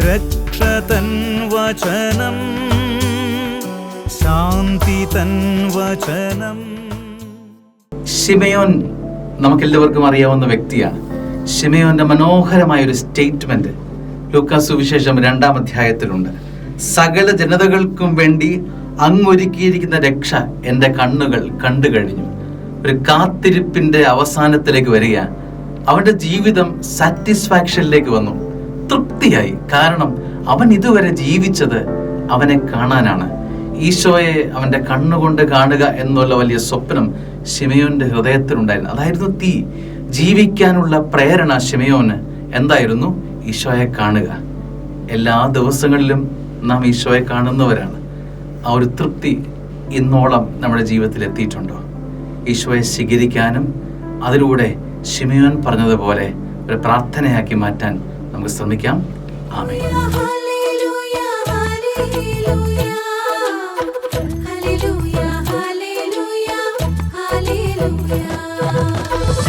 രക്ഷ തൻ വചനം, ശാന്തി തൻ വചനം. ശിമയോൻ നമുക്കെല്ലാവർക്കും അറിയാവുന്ന വ്യക്തിയാണ്. ശിമയോന്റെ മനോഹരമായ ഒരു സ്റ്റേറ്റ്മെന്റ് ലൂക്കാസ് സുവിശേഷം 2-ാം അധ്യായത്തിലുണ്ട്. സകല ജനതകൾക്കും വേണ്ടി അങ്ങൊരുക്കിയിരിക്കുന്ന രക്ഷ എൻ്റെ കണ്ണുകൾ കണ്ടു കഴിഞ്ഞു. ഒരു കാത്തിരിപ്പിന്റെ അവസാനത്തിലേക്ക് വരിക. അവന്റെ ജീവിതം സാറ്റിസ്ഫാക്ഷനിലേക്ക് വന്നു, തൃപ്തിയായി. കാരണം അവൻ ഇതുവരെ ജീവിച്ചത് അവനെ കാണാനാണ്. ഈശോയെ അവന്റെ കണ്ണുകൊണ്ട് കാണുക എന്നുള്ള വലിയ സ്വപ്നം ശിമയോന്റെ ഹൃദയത്തിലുണ്ടായിരുന്നു. അതായിരുന്നു തീ. ജീവിക്കാനുള്ള പ്രേരണ ശിമയോന് എന്തായിരുന്നു? ഈശോയെ കാണുക. എല്ലാ ദിവസങ്ങളിലും നാം ഈശോയെ കാണുന്നവരാണ്. ആ ഒരു തൃപ്തി ഇന്നോളം നമ്മുടെ ജീവിതത്തിൽ എത്തിയിട്ടുണ്ടോ? ഈശോയെ സ്വീകരിക്കാനും അതിലൂടെ ശിമയോൻ പറഞ്ഞതുപോലെ ഒരു പ്രാർത്ഥനയാക്കി മാറ്റാൻ നമുക്ക് ശ്രമിക്കാം. ആമേൻ.